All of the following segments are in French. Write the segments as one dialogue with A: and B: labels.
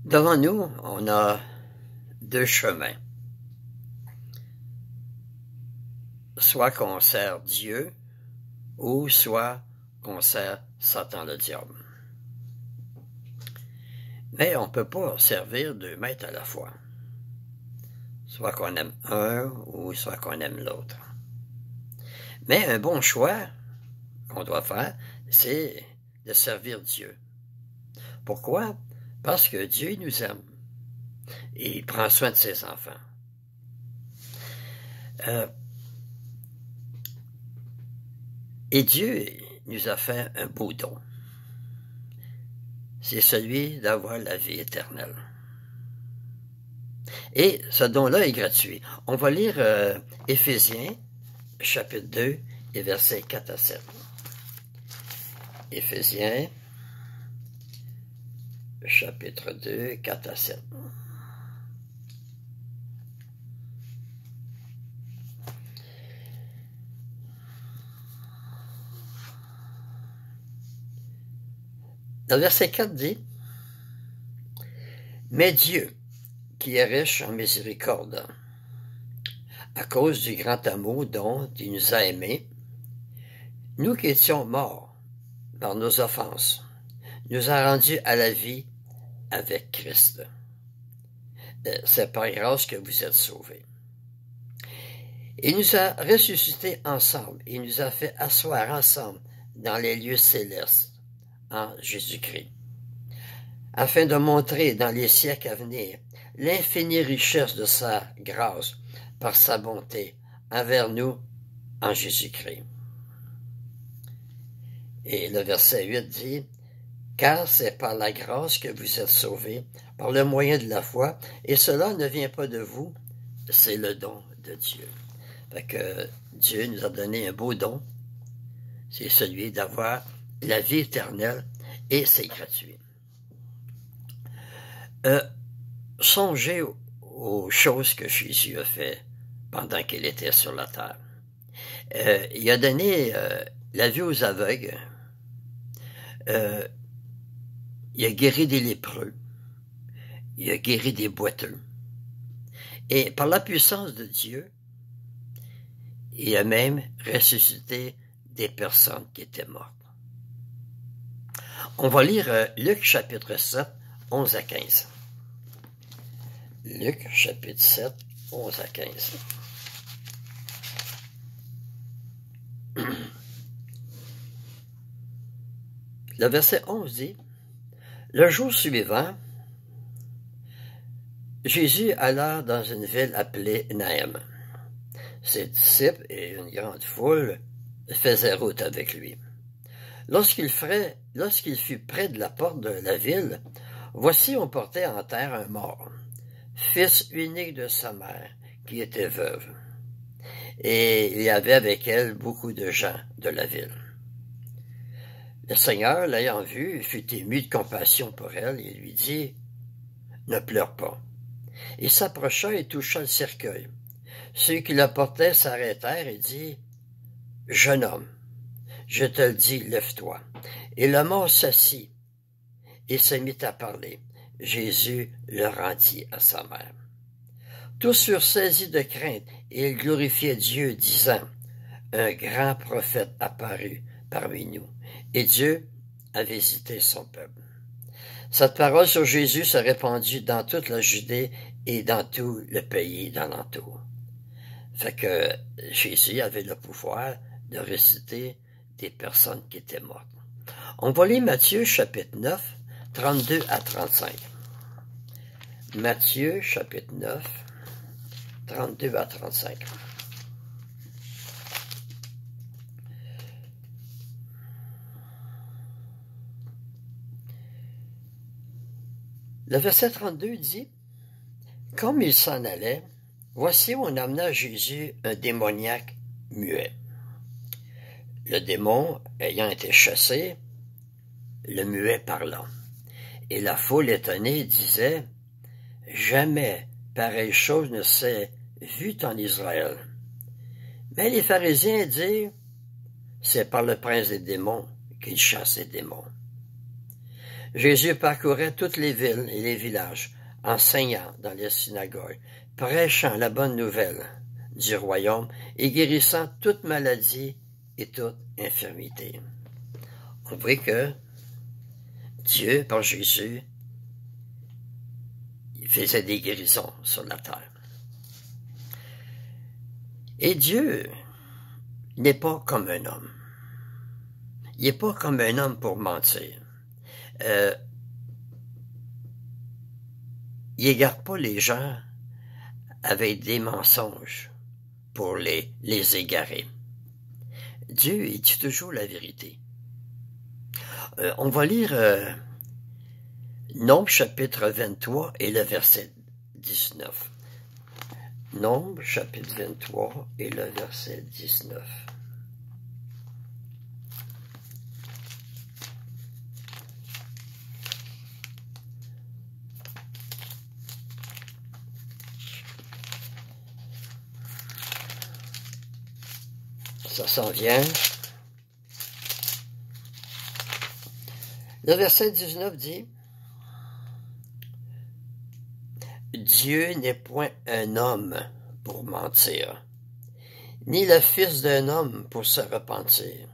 A: Devant nous, on a deux chemins. Soit qu'on sert Dieu, ou soit qu'on sert Satan le diable. Mais on ne peut pas servir deux maîtres à la fois. Soit qu'on aime un, ou soit qu'on aime l'autre. Mais un bon choix qu'on doit faire, c'est de servir Dieu. Pourquoi? Parce que Dieu nous aime. Et il prend soin de ses enfants. Et Dieu nous a fait un beau don. C'est celui d'avoir la vie éternelle. Et ce don-là est gratuit. On va lire Éphésiens, chapitre 2, et versets 4 à 7. Éphésiens, chapitre 2, 4 à 7. Le verset 4 dit, « Mais Dieu, qui est riche en miséricorde, à cause du grand amour dont il nous a aimés, nous qui étions morts par nos offenses, nous a rendus à la vie avec Christ. C'est par grâce que vous êtes sauvés. Il nous a ressuscités ensemble, il nous a fait asseoir ensemble dans les lieux célestes, en Jésus-Christ, afin de montrer dans les siècles à venir l'infinie richesse de sa grâce par sa bonté envers nous en Jésus-Christ. » Et le verset 8 dit, « Car c'est par la grâce que vous êtes sauvés, par le moyen de la foi, et cela ne vient pas de vous, c'est le don de Dieu. » Fait que Dieu nous a donné un beau don, c'est celui d'avoir la vie éternelle, et c'est gratuit. Songez aux choses que Jésus a fait pendant qu'il était sur la terre. Il a donné la vue aux aveugles, il a guéri des lépreux, il a guéri des boiteux, et par la puissance de Dieu, il a même ressuscité des personnes qui étaient mortes. On va lire Luc chapitre 7, 11 à 15. Luc chapitre 7, 11 à 15. Le verset 11 dit, « Le jour suivant, Jésus alla dans une ville appelée Naïm. Ses disciples et une grande foule faisaient route avec lui. Lorsqu'il fut près de la porte de la ville, voici on portait en terre un mort, fils unique de sa mère, qui était veuve. Et il y avait avec elle beaucoup de gens de la ville. Le Seigneur, l'ayant vue, fut ému de compassion pour elle et lui dit, « Ne pleure pas. » Il s'approcha et toucha le cercueil. Ceux qui le portaient s'arrêtèrent et dit, « Jeune homme, je te le dis, lève-toi. » Et le mort s'assit et se mit à parler. Jésus le rendit à sa mère. Tous furent saisis de crainte et ils glorifiaient Dieu, disant, « Un grand prophète apparut parmi nous, et Dieu a visité son peuple. » Cette parole sur Jésus se répandit dans toute la Judée et dans tout le pays d'alentour. Fait que Jésus avait le pouvoir de ressusciter des personnes qui étaient mortes. On va lire Matthieu chapitre 9, 32 à 35. Matthieu chapitre 9, 32 à 35. Le verset 32 dit, « Comme il s'en allait, voici on amena Jésus un démoniaque muet. Le démon ayant été chassé, le muet parlant. Et la foule étonnée disait, « Jamais pareille chose ne s'est vue en Israël. » Mais les pharisiens dirent, « C'est par le prince des démons qu'il chasse les démons. » Jésus parcourait toutes les villes et les villages, enseignant dans les synagogues, prêchant la bonne nouvelle du royaume et guérissant toute maladie et toute infirmité. On voit que Dieu, par Jésus, il faisait des guérisons sur la terre. Et Dieu n'est pas comme un homme. Il n'est pas comme un homme pour mentir. Il n'égare pas les gens avec des mensonges pour les égarer. Dieu, il dit toujours la vérité. On va lire Nombre chapitre 23 et le verset 19. Nombre chapitre 23 et le verset 19. Ça s'en vient. Le verset 19 dit: Dieu n'est point un homme pour mentir, ni le fils d'un homme pour se repentir.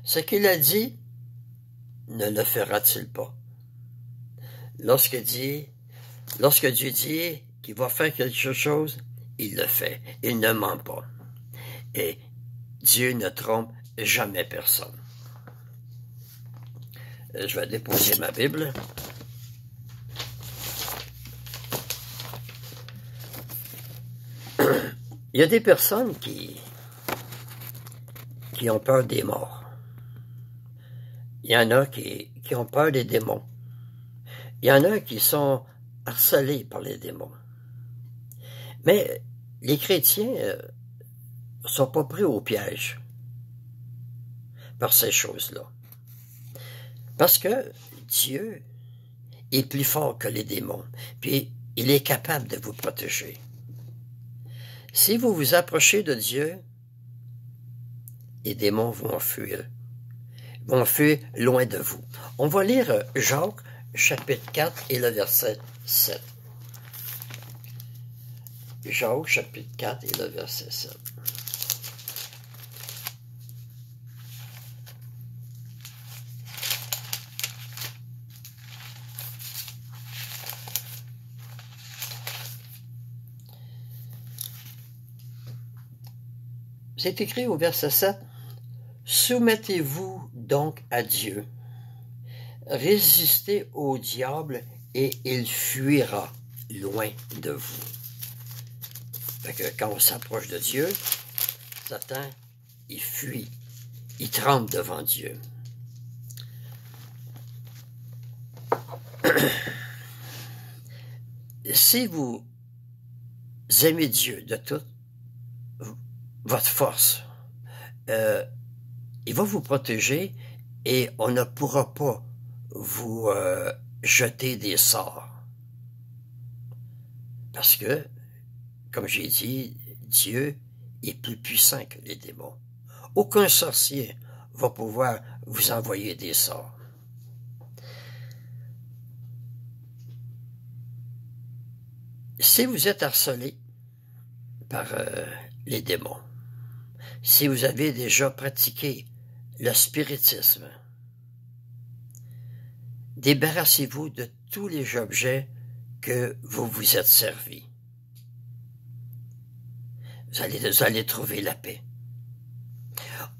A: Ce qu'il a dit, ne le fera-t-il pas? Lorsque Dieu dit qu'il va faire quelque chose, il le fait. Il ne ment pas. Et Dieu ne trompe jamais personne. Je vais déposer ma Bible. Il y a des personnes qui ont peur des morts. Il y en a qui ont peur des démons. Il y en a qui sont harcelés par les démons. Mais les chrétiens ne sont pas pris au piège par ces choses-là. Parce que Dieu est plus fort que les démons, puis il est capable de vous protéger. Si vous vous approchez de Dieu, les démons vont fuir loin de vous. On va lire Jacques, chapitre 4 et le verset 7. Jacques, chapitre 4 et le verset 7. C'est écrit au verset 7, « Soumettez-vous donc à Dieu, résistez au diable et il fuira loin de vous. » Fait que quand on s'approche de Dieu, Satan, il fuit, il tremble devant Dieu. Si vous aimez Dieu de toute votre force, il va vous protéger et on ne pourra pas vous jeter des sorts. Parce que, comme j'ai dit, Dieu est plus puissant que les démons. Aucun sorcier va pouvoir vous envoyer des sorts. Si vous êtes harcelé par les démons, si vous avez déjà pratiqué le spiritisme, débarrassez-vous de tous les objets que vous vous êtes servis. Vous allez trouver la paix.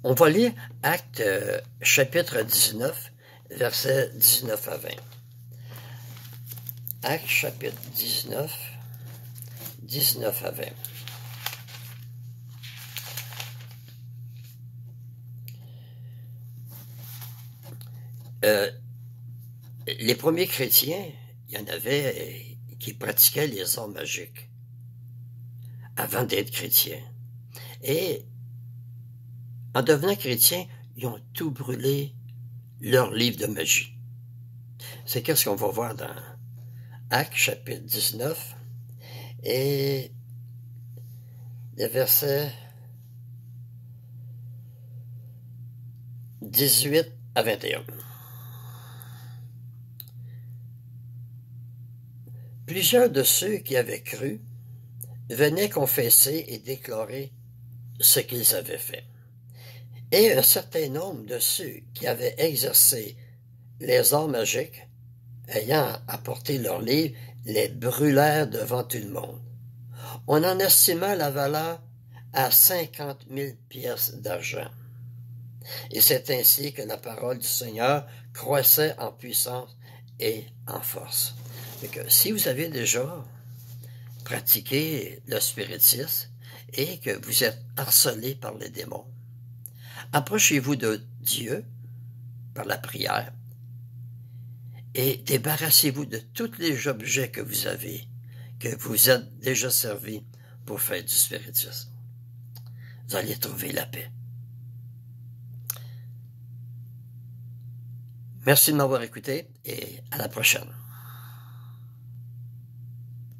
A: On va lire Actes chapitre 19, versets 19 à 20. Actes chapitre 19, 19 à 20. Les premiers chrétiens, il y en avait qui pratiquaient les arts magiques avant d'être chrétiens. Et en devenant chrétiens, ils ont tout brûlé, leur livre de magie. C'est qu'est-ce qu'on va voir dans Actes chapitre 19 et les versets 18 à 21. Plusieurs de ceux qui avaient cru venaient confesser et déclarer ce qu'ils avaient fait. Et un certain nombre de ceux qui avaient exercé les arts magiques, ayant apporté leurs livres, les brûlèrent devant tout le monde. On en estima la valeur à 50 000 pièces d'argent. Et c'est ainsi que la parole du Seigneur croissait en puissance et en force. Donc, si vous avez déjà pratiqué le spiritisme et que vous êtes harcelé par les démons, approchez-vous de Dieu par la prière et débarrassez-vous de tous les objets que vous avez, que vous êtes déjà servis pour faire du spiritisme. Vous allez trouver la paix. Merci de m'avoir écouté et à la prochaine.